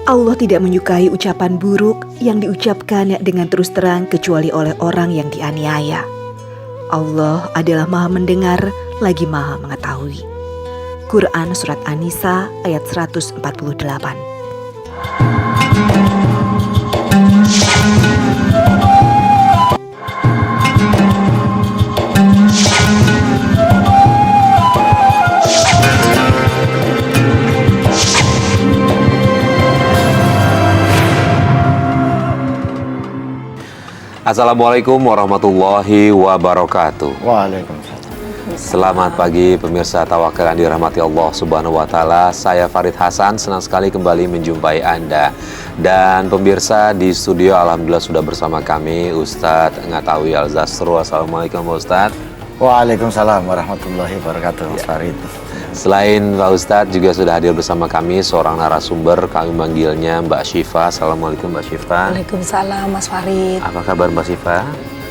Allah tidak menyukai ucapan buruk yang diucapkan dengan terus terang kecuali oleh orang yang dianiaya. Allah adalah Maha Mendengar lagi Maha Mengetahui. Quran Surat An-Nisa ayat 148. Assalamualaikum warahmatullahi wabarakatuh. Waalaikumsalam. Selamat pagi pemirsa Tawakal yang dirahmati Allah Subhanahu wa taala. Saya Farid Hasan, senang sekali kembali menjumpai Anda. Dan pemirsa di studio alhamdulillah sudah bersama kami Ustadz Ngatawi Al-Zasru. Assalamualaikum Ustadz. Waalaikumsalam warahmatullahi wabarakatuh, Mas Farid. Selain Pak Ustadz juga sudah hadir bersama kami seorang narasumber, kami manggilnya Mbak Syifa. Assalamualaikum Mbak Syifa. Waalaikumsalam Mas Farid. Apa kabar Mbak Syifa?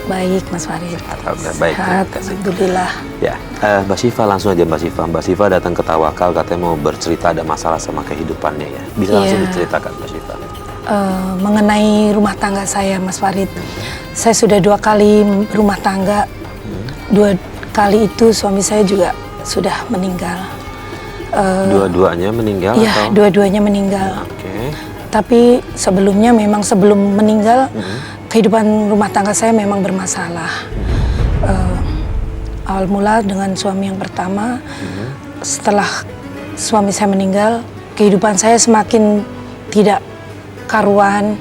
Baik Mas Farid. Alhamdulillah baik. Alhamdulillah. Ya, Mbak Syifa langsung aja Mbak Syifa. Mbak Syifa datang ke Tawakal katanya mau bercerita ada masalah sama kehidupannya ya. Bisa langsung diceritakan Mbak Syifa. Mengenai rumah tangga saya Mas Farid. Saya sudah 2 kali rumah tangga. 2 kali itu suami saya juga sudah meninggal. Dua-duanya meninggal Iya, atau? dua-duanya meninggal. Oke. Tapi sebelumnya memang sebelum meninggal, kehidupan rumah tangga saya memang bermasalah. Awal mula dengan suami yang pertama, setelah suami saya meninggal, kehidupan saya semakin tidak karuan.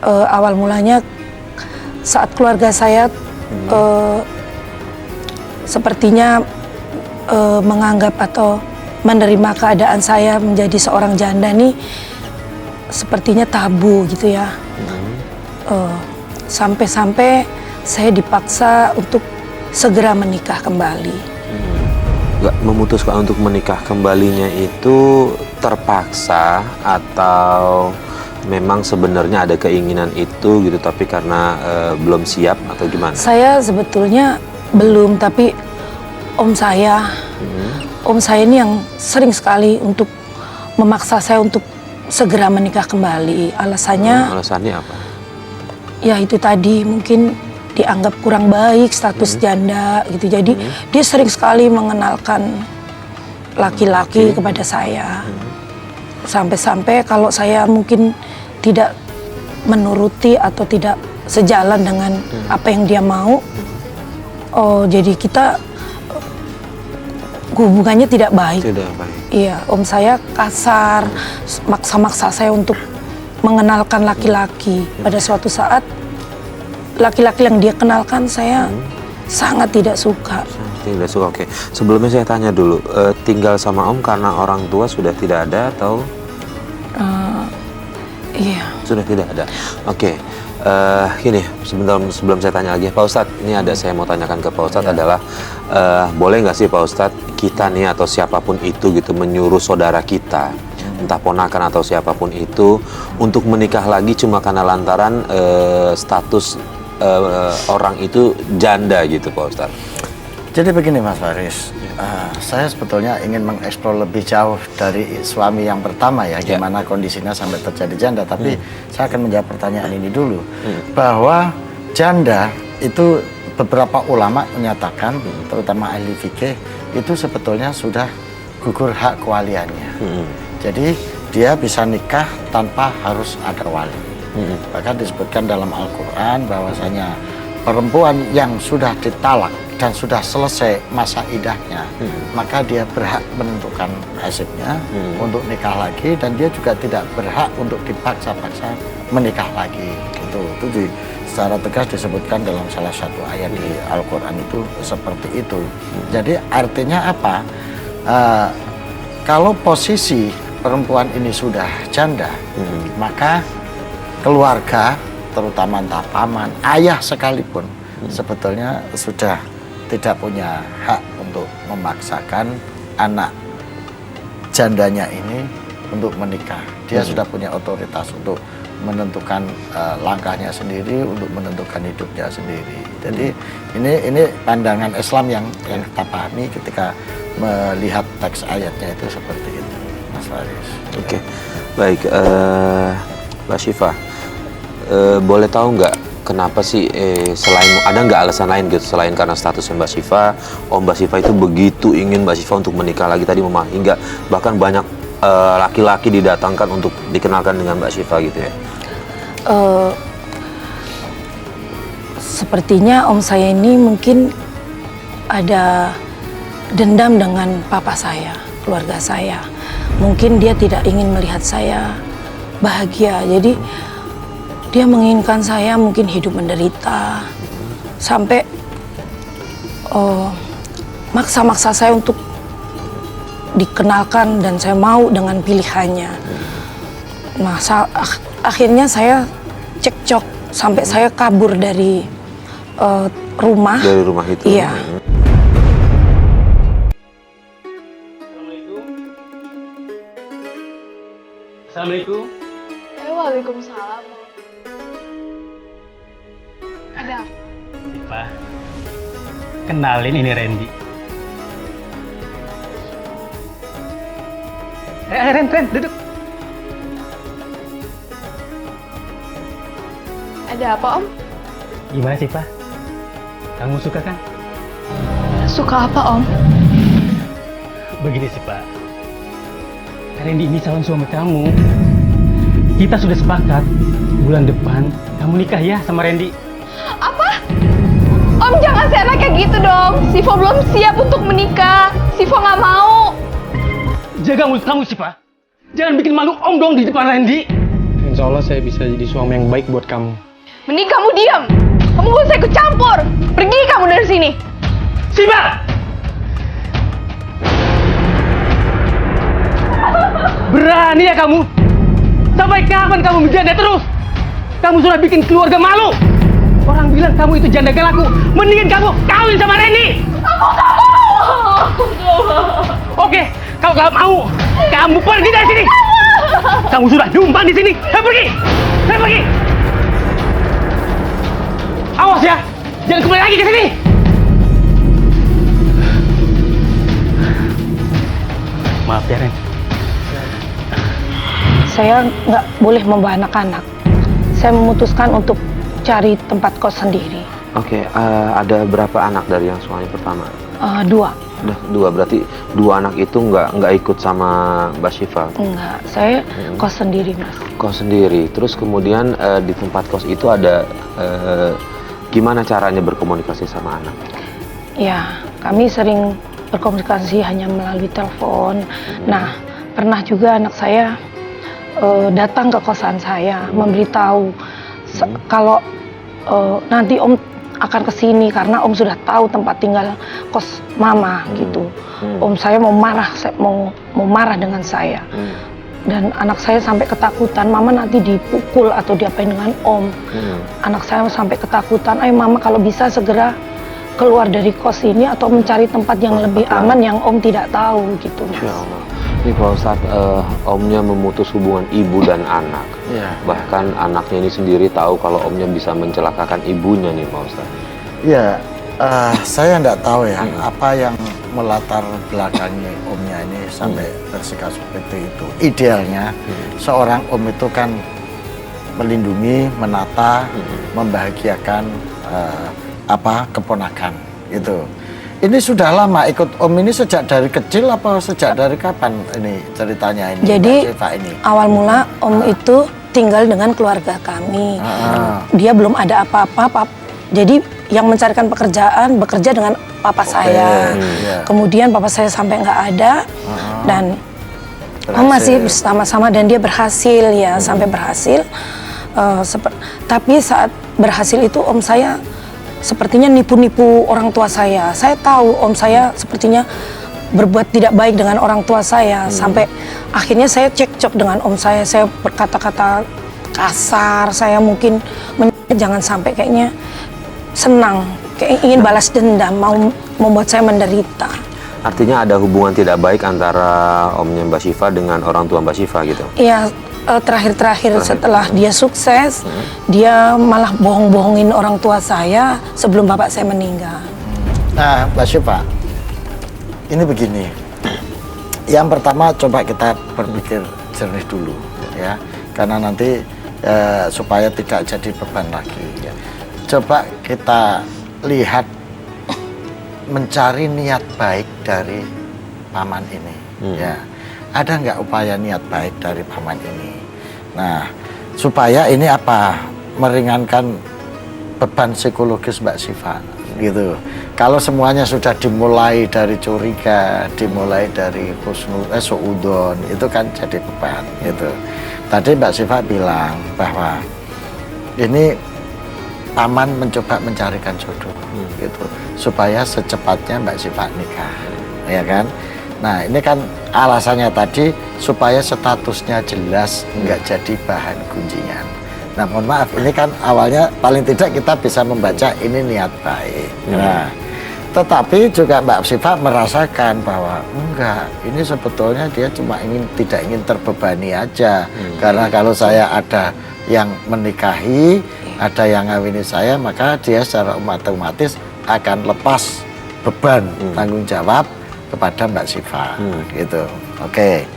Awal mulanya saat keluarga saya sepertinya menganggap atau menerima keadaan saya menjadi seorang janda nih sepertinya tabu gitu ya. Sampai-sampai saya dipaksa untuk segera menikah kembali. Nggak memutuskan untuk menikah kembalinya itu terpaksa atau memang sebenarnya ada keinginan itu gitu tapi karena belum siap atau gimana? Saya sebetulnya belum, tapi om saya ini yang sering sekali untuk memaksa saya untuk segera menikah kembali. Alasannya apa? Ya itu tadi, mungkin dianggap kurang baik status janda gitu. Jadi dia sering sekali mengenalkan laki-laki kepada saya. Sampai-sampai kalau saya mungkin tidak menuruti atau tidak sejalan dengan apa yang dia mau, jadi kita hubungannya tidak baik. Tidak baik. Iya, om saya kasar, maksa-maksa saya untuk mengenalkan laki-laki. Pada suatu saat, laki-laki yang dia kenalkan saya sangat tidak suka. Tidak suka, oke. Sebelumnya saya tanya dulu, tinggal sama om karena orang tua sudah tidak ada atau? Iya. Sudah tidak ada. Oke. Gini, sebentar sebelum saya tanya lagi, Pak Ustadz, ini ada saya mau tanyakan ke Pak Ustadz adalah boleh nggak sih Pak Ustadz kita nih atau siapapun itu gitu menyuruh saudara kita, entah ponakan atau siapapun itu untuk menikah lagi cuma karena lantaran status orang itu janda gitu Pak Ustadz? Jadi begini Mas Faris, saya sebetulnya ingin mengeksplor lebih jauh dari suami yang pertama ya, gimana kondisinya sampai terjadi janda. Tapi saya akan menjawab pertanyaan ini dulu, bahwa janda itu beberapa ulama menyatakan, terutama ahli fikih, itu sebetulnya sudah gugur hak kewaliannya. Jadi dia bisa nikah tanpa harus ada wali. Bahkan disebutkan dalam Al-Quran bahwasanya perempuan yang sudah ditalak dan sudah selesai masa idahnya, maka dia berhak menentukan nasibnya untuk nikah lagi, dan dia juga tidak berhak untuk dipaksa-paksa menikah lagi. Itu secara tegas disebutkan dalam salah satu ayat di Al-Quran itu seperti itu. Jadi artinya apa? Kalau posisi perempuan ini sudah janda, maka keluarga, terutama entah paman, ayah sekalipun, sebetulnya sudah tidak punya hak untuk memaksakan anak jandanya ini untuk menikah. Dia sudah punya otoritas untuk menentukan langkahnya sendiri, untuk menentukan hidupnya sendiri. Jadi ini pandangan Islam yang kita pahami ketika melihat teks ayatnya itu seperti itu. Mas Faris. Oke, baik. Mbak Syifa, boleh tahu nggak kenapa sih selain ada nggak alasan lain gitu selain karena statusnya Mbak Syifa, Mbak Syifa itu begitu ingin Mbak Syifa untuk menikah lagi tadi hingga bahkan banyak laki-laki didatangkan untuk dikenalkan dengan Mbak Syifa gitu ya? Sepertinya om saya ini mungkin ada dendam dengan papa saya, keluarga saya. Mungkin dia tidak ingin melihat saya bahagia, jadi dia menginginkan saya mungkin hidup menderita, sampai maksa-maksa saya untuk dikenalkan dan saya mau dengan pilihannya. Nah, akhirnya saya cekcok sampai saya kabur dari rumah. Dari rumah itu? Iya. Assalamualaikum. Waalaikumsalam. Ada apa? Syifa, kenalin ini Randy. Ren, duduk. Ada apa, Om? Gimana Syifa? Kamu suka kan? Suka apa, Om? Begini Syifa, Randy ini calon suami kamu. Kita sudah sepakat bulan depan kamu nikah ya sama Randy. Apa? Om jangan seenaknya gitu dong. Siva belum siap untuk menikah. Siva nggak mau. Jaga mulut kamu Syifa. Jangan bikin malu Om dong di depan Randy. Insya Allah saya bisa jadi suami yang baik buat kamu. Mending kamu diam. Kamu gak usah ikut campur. Pergi kamu dari sini. Syifa! Berani ya kamu? Sampai kapan kamu menjanda terus? Kamu sudah bikin keluarga malu. Orang bilang kamu itu janda gak laku. Mendingan kamu kawin sama Randy. Aku gak mau. Oke, kalau gak mau, kamu pergi dari sini. Kamu sudah numpang di sini. Pergi. Pergi. Awas ya, jangan kembali lagi ke sini. Maaf ya, Ren. Saya nggak boleh membawa anak-anak. Saya memutuskan untuk cari tempat kos sendiri. Oke, ada berapa anak dari yang suami pertama? 2. Dua, berarti 2 anak itu nggak ikut sama Mbak Syifa? Enggak, saya kos sendiri, Mas. Kos sendiri. Terus kemudian di tempat kos itu ada gimana caranya berkomunikasi sama anak? Ya, kami sering berkomunikasi hanya melalui telepon. Nah, pernah juga anak saya datang ke kosan saya, memberitahu kalau nanti Om akan kesini karena Om sudah tahu tempat tinggal kos Mama gitu. Om saya mau marah dengan saya. Dan anak saya sampai ketakutan, Mama nanti dipukul atau diapain dengan Om. Anak saya sampai ketakutan, ayo Mama kalau bisa segera keluar dari kos ini atau mencari tempat yang lebih aman yang Om tidak tahu gitu, Mas. Insya Allah. Ini Pak Ustadz, Omnya memutus hubungan ibu dan anak. Iya. Bahkan anaknya ini sendiri tahu kalau Omnya bisa mencelakakan ibunya nih Pak Ustadz. Iya, saya nggak tahu ya apa yang melatar belakangi Omnya ini sampai bersikap seperti itu. Idealnya seorang Om itu kan melindungi, menata, membahagiakan keponakan itu. Ini sudah lama ikut Om ini sejak dari kecil apa sejak dari kapan ini ceritanya ini? Jadi Mbak Syifa ini? awal mula Om itu tinggal dengan keluarga kami. Dia belum ada apa-apa. Jadi yang mencarikan pekerjaan bekerja dengan papa saya. Kemudian papa saya sampai nggak ada dan Om masih bersama-sama dan dia berhasil ya sampai berhasil. Tapi saat berhasil itu Om saya sepertinya nipu-nipu orang tua saya. Saya tahu Om saya sepertinya berbuat tidak baik dengan orang tua saya. Sampai akhirnya saya cekcok dengan Om saya. Saya berkata-kata kasar. Saya mungkin jangan sampai kayaknya senang. Kayak ingin balas dendam. Mau membuat saya menderita. Artinya ada hubungan tidak baik antara Omnya Mbak Syifa dengan orang tua Mbak Syifa gitu? Iya. Terakhir setelah dia sukses, dia malah bohong-bohongin orang tua saya sebelum bapak saya meninggal. Nah, Mbak Syifa, ini begini. Yang pertama coba kita berpikir jernih dulu ya, karena nanti supaya tidak jadi beban lagi. Ya. Coba kita lihat mencari niat baik dari paman ini. Ya, ada nggak upaya niat baik dari paman ini? Nah, supaya ini apa? Meringankan beban psikologis Mbak Syifa gitu. Kalau semuanya sudah dimulai dari curiga, dimulai dari suudon, itu kan jadi beban gitu. Tadi Mbak Syifa bilang bahwa ini paman mencoba mencarikan jodoh gitu supaya secepatnya Mbak Syifa nikah, ya kan? Nah, ini kan alasannya tadi supaya statusnya jelas, nggak jadi bahan gunjingan. Nah, mohon maaf, ini kan awalnya paling tidak kita bisa membaca ini niat baik. Nah, tetapi juga Mbak Syifa merasakan bahwa enggak, ini sebetulnya dia cuma tidak ingin terbebani aja. Karena kalau saya ada yang menikahi, ada yang ngawini saya, maka dia secara otomatis akan lepas beban tanggung jawab kepada Mbak Syifa gitu. Oke.